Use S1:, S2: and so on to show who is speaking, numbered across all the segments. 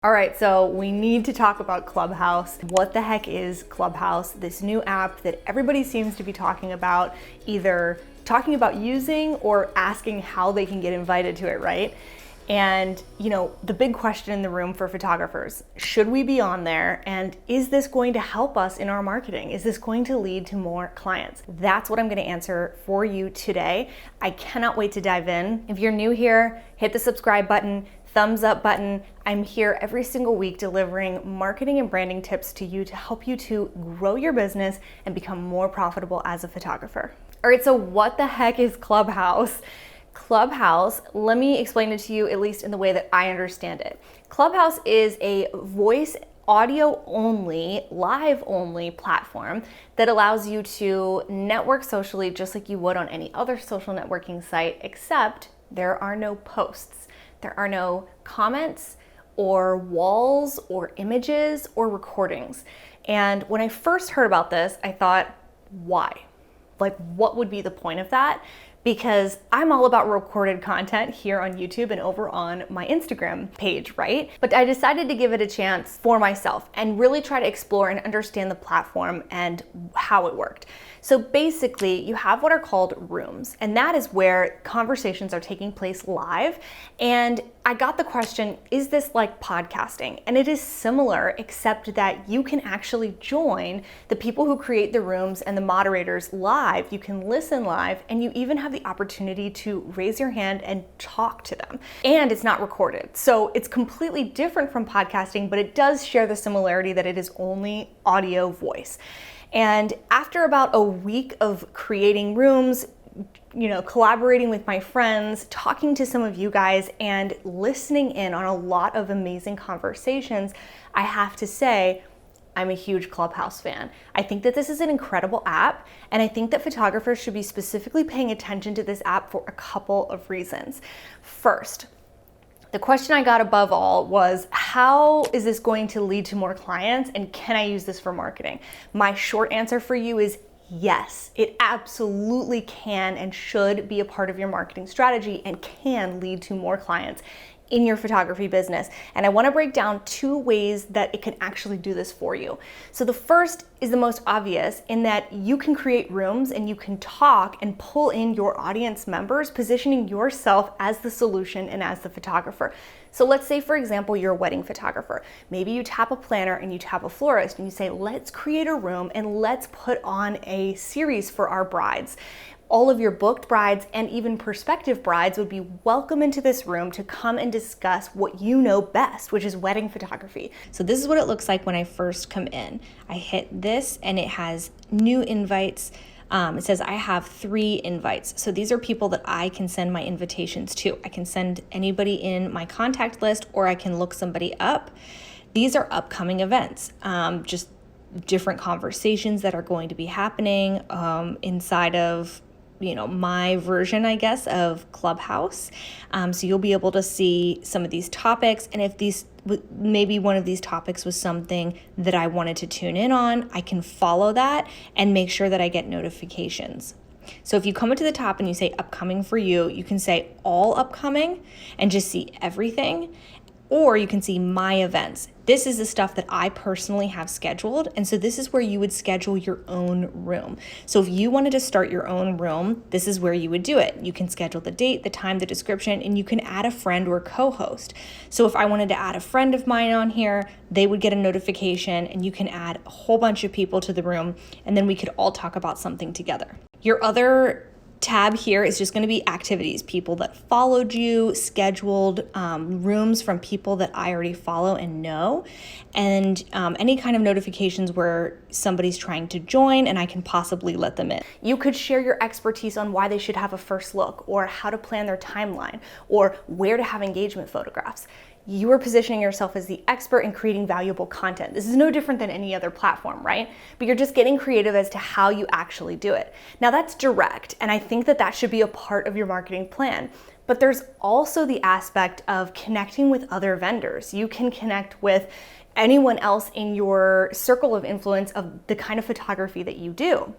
S1: All right, so we need to talk about Clubhouse. What the heck is Clubhouse? This new app that everybody seems to be talking about, either talking about using or asking how they can get invited to it, right? And the big question in the room for photographers, should we be on there? And is this going to help us in our marketing? Is this going to lead to more clients? That's what I'm gonna answer for you today. I cannot wait to dive in. If you're new here, hit the subscribe button, thumbs up button. I'm here every single week delivering marketing and branding tips to you to help you to grow your business and become more profitable as a photographer. All right, so what the heck is Clubhouse? Clubhouse, let me explain it to you at least in the way that I understand it. Clubhouse is a voice audio only, live only platform that allows you to network socially just like you would on any other social networking site, except there are no posts. There are no comments or walls or images or recordings. And when I first heard about this, I thought, why? Like, what would be the point of that? Because I'm all about recorded content here on YouTube and over on my Instagram page, right? But I decided to give it a chance for myself and really try to explore and understand the platform and how it worked. So basically, you have what are called rooms, and that is where conversations are taking place live. And I got the question, is this like podcasting? And it is similar, except that you can actually join the people who create the rooms and the moderators live. You can listen live, and you even have the opportunity to raise your hand and talk to them. And it's not recorded. So it's completely different from podcasting, but it does share the similarity that it is only audio voice. And after about a week of creating rooms, collaborating with my friends, talking to some of you guys, and listening in on a lot of amazing conversations, I have to say, I'm a huge Clubhouse fan. I think that this is an incredible app, and I think that photographers should be specifically paying attention to this app for a couple of reasons. First, the question I got above all was, how is this going to lead to more clients, and can I use this for marketing? My short answer for you is yes, it absolutely can and should be a part of your marketing strategy and can lead to more clients in your photography business. And I wanna break down two ways that it can actually do this for you. So the first is the most obvious, in that you can create rooms and you can talk and pull in your audience members, positioning yourself as the solution and as the photographer. So let's say, for example, you're a wedding photographer. Maybe you tap a planner and you tap a florist and you say, let's create a room and let's put on a series for our brides. All of your booked brides and even prospective brides would be welcome into this room to come and discuss what you know best, which is wedding photography. So this is what it looks like when I first come in. I hit this and it has new invites. It says I have 3 invites. So these are people that I can send my invitations to. I can send anybody in my contact list, or I can look somebody up. These are upcoming events, just different conversations that are going to be happening inside of my version, I guess, of Clubhouse. So you'll be able to see some of these topics. And if maybe one of these topics was something that I wanted to tune in on, I can follow that and make sure that I get notifications. So if you come up to the top and you say upcoming for you, you can say all upcoming and just see everything. Or you can see my events. This is the stuff that I personally have scheduled. And so this is where you would schedule your own room. So if you wanted to start your own room, this is where you would do it. You can schedule the date, the time, the description, and you can add a friend or co-host. So if I wanted to add a friend of mine on here, they would get a notification, and you can add a whole bunch of people to the room, and then we could all talk about something together. Your other tab here is just going to be activities, people that followed you, scheduled rooms from people that I already follow and know, and any kind of notifications where somebody's trying to join and I can possibly let them in. You could share your expertise on why they should have a first look, or how to plan their timeline, or where to have engagement photographs. You are positioning yourself as the expert in creating valuable content. This is no different than any other platform, right? But you're just getting creative as to how you actually do it. Now that's direct, and I think that that should be a part of your marketing plan. But there's also the aspect of connecting with other vendors. You can connect with anyone else in your circle of influence of the kind of photography that you do.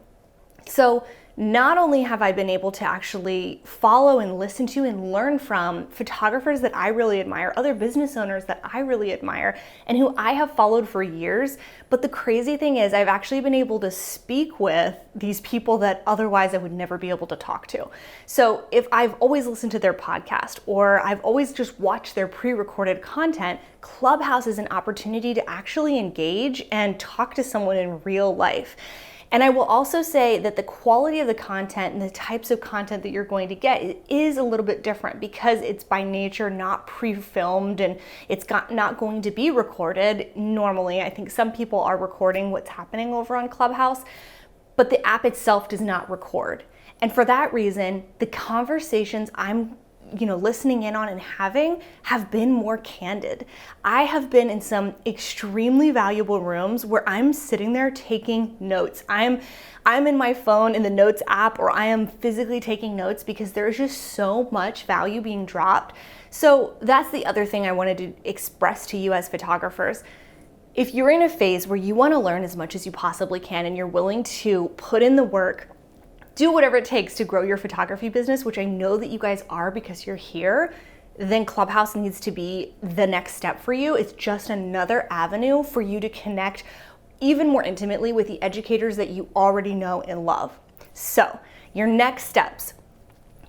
S1: So not only have I been able to actually follow and listen to and learn from photographers that I really admire, other business owners that I really admire, and who I have followed for years, but the crazy thing is I've actually been able to speak with these people that otherwise I would never be able to talk to. So if I've always listened to their podcast or I've always just watched their pre-recorded content, Clubhouse is an opportunity to actually engage and talk to someone in real life. And I will also say that the quality of the content and the types of content that you're going to get is a little bit different because it's by nature not pre-filmed and it's not going to be recorded. Normally, I think some people are recording what's happening over on Clubhouse, but the app itself does not record. And for that reason, the conversations I'm listening in on and having have been more candid. I have been in some extremely valuable rooms where I'm sitting there taking notes. I'm in my phone in the notes app, or I am physically taking notes because there's just so much value being dropped. So that's the other thing I wanted to express to you as photographers. If you're in a phase where you want to learn as much as you possibly can and you're willing to put in the work, do whatever it takes to grow your photography business, which I know that you guys are because you're here, then Clubhouse needs to be the next step for you. It's just another avenue for you to connect even more intimately with the educators that you already know and love. So your next steps.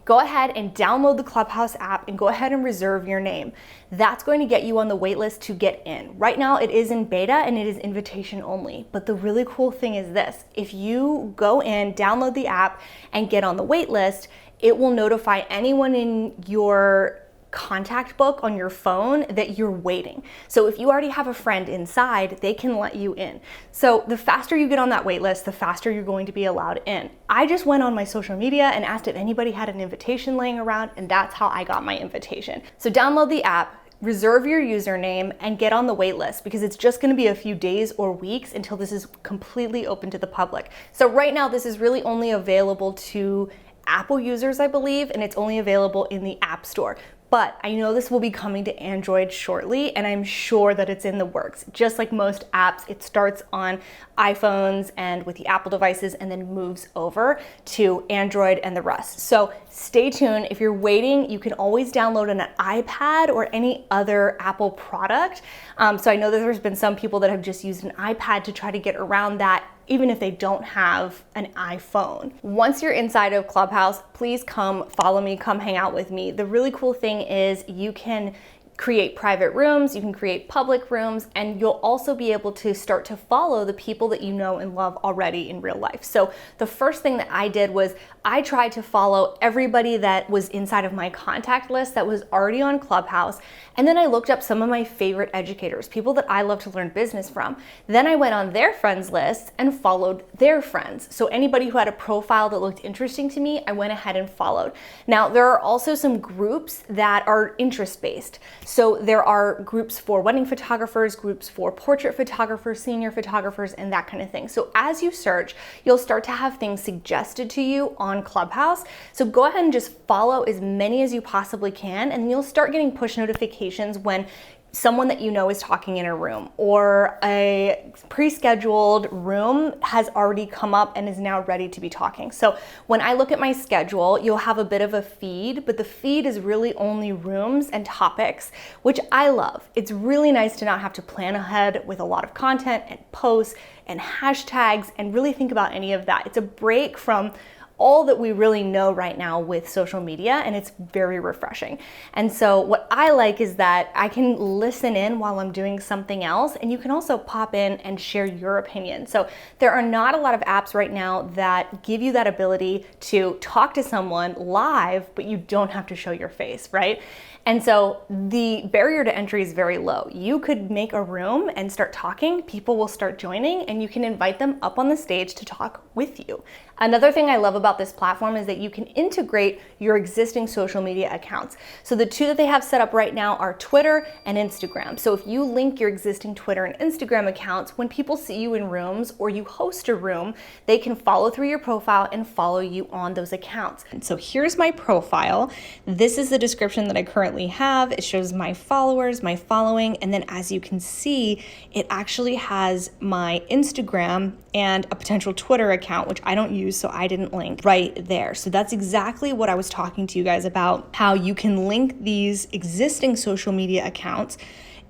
S1: Go ahead and download the Clubhouse app and go ahead and reserve your name. That's going to get you on the wait list to get in. Right now it is in beta and it is invitation only. But the really cool thing is this: if you go in, download the app and get on the wait list, it will notify anyone in your contact book on your phone that you're waiting. So if you already have a friend inside, they can let you in. So the faster you get on that wait list, the faster you're going to be allowed in. I just went on my social media and asked if anybody had an invitation laying around, and that's how I got my invitation. So download the app, reserve your username, and get on the wait list because it's just gonna be a few days or weeks until this is completely open to the public. So right now this is really only available to Apple users, I believe, and it's only available in the App Store. But I know this will be coming to Android shortly, and I'm sure that it's in the works. Just like most apps, it starts on iPhones and with the Apple devices and then moves over to Android and the rest. So stay tuned. If you're waiting, you can always download on an iPad or any other Apple product. So I know that there's been some people that have just used an iPad to try to get around that, even if they don't have an iPhone. Once you're inside of Clubhouse, please come follow me, come hang out with me. The really cool thing is you can create private rooms, you can create public rooms, and you'll also be able to start to follow the people that you know and love already in real life. So the first thing that I did was I tried to follow everybody that was inside of my contact list that was already on Clubhouse. And then I looked up some of my favorite educators, people that I love to learn business from. Then I went on their friends list and followed their friends. So anybody who had a profile that looked interesting to me, I went ahead and followed. Now, there are also some groups that are interest-based. So there are groups for wedding photographers, groups for portrait photographers, senior photographers, and that kind of thing. So as you search, you'll start to have things suggested to you on Clubhouse. So go ahead and just follow as many as you possibly can, and you'll start getting push notifications when someone that you know is talking in a room, or a pre-scheduled room has already come up and is now ready to be talking. So when I look at my schedule, you'll have a bit of a feed, but the feed is really only rooms and topics, which I love. It's really nice to not have to plan ahead with a lot of content and posts and hashtags and really think about any of that. It's a break from all that we really know right now with social media, and it's very refreshing. And so what I like is that I can listen in while I'm doing something else, and you can also pop in and share your opinion. So there are not a lot of apps right now that give you that ability to talk to someone live, but you don't have to show your face, right? And so the barrier to entry is very low. You could make a room and start talking, people will start joining, and you can invite them up on the stage to talk with you. Another thing I love about this platform is that you can integrate your existing social media accounts. So the two that they have set up right now are Twitter and Instagram. So if you link your existing Twitter and Instagram accounts, when people see you in rooms or you host a room, they can follow through your profile and follow you on those accounts. And so here's my profile. This is the description that I currently have. It shows my followers, my following, and then as you can see, it actually has my Instagram and a potential Twitter account, which I don't use use, so I didn't link right there. So that's exactly what I was talking to you guys about, how you can link these existing social media accounts.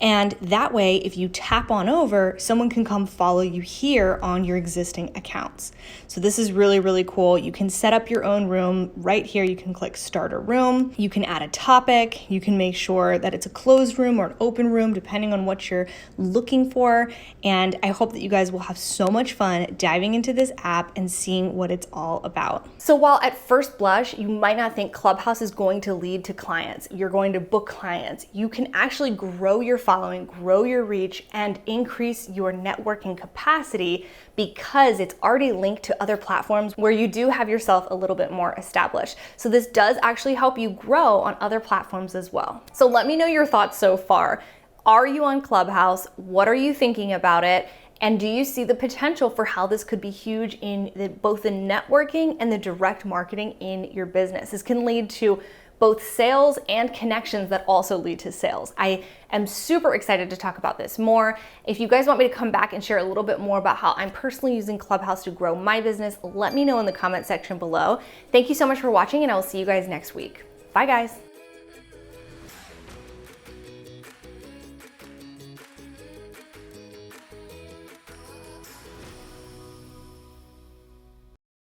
S1: And that way, if you tap on over, someone can come follow you here on your existing accounts. So this is really, really cool. You can set up your own room right here. You can click start a room. You can add a topic. You can make sure that it's a closed room or an open room, depending on what you're looking for. And I hope that you guys will have so much fun diving into this app and seeing what it's all about. So while at first blush, you might not think Clubhouse is going to lead to clients, you're going to book clients, you can actually grow your following, grow your reach, and increase your networking capacity because it's already linked to other platforms where you do have yourself a little bit more established. So this does actually help you grow on other platforms as well. So let me know your thoughts so far. Are you on Clubhouse? What are you thinking about it? And do you see the potential for how this could be huge in both the networking and the direct marketing in your business? This can lead to both sales and connections that also lead to sales. I am super excited to talk about this more. If you guys want me to come back and share a little bit more about how I'm personally using Clubhouse to grow my business, let me know in the comment section below. Thank you so much for watching, and I will see you guys next week. Bye, guys.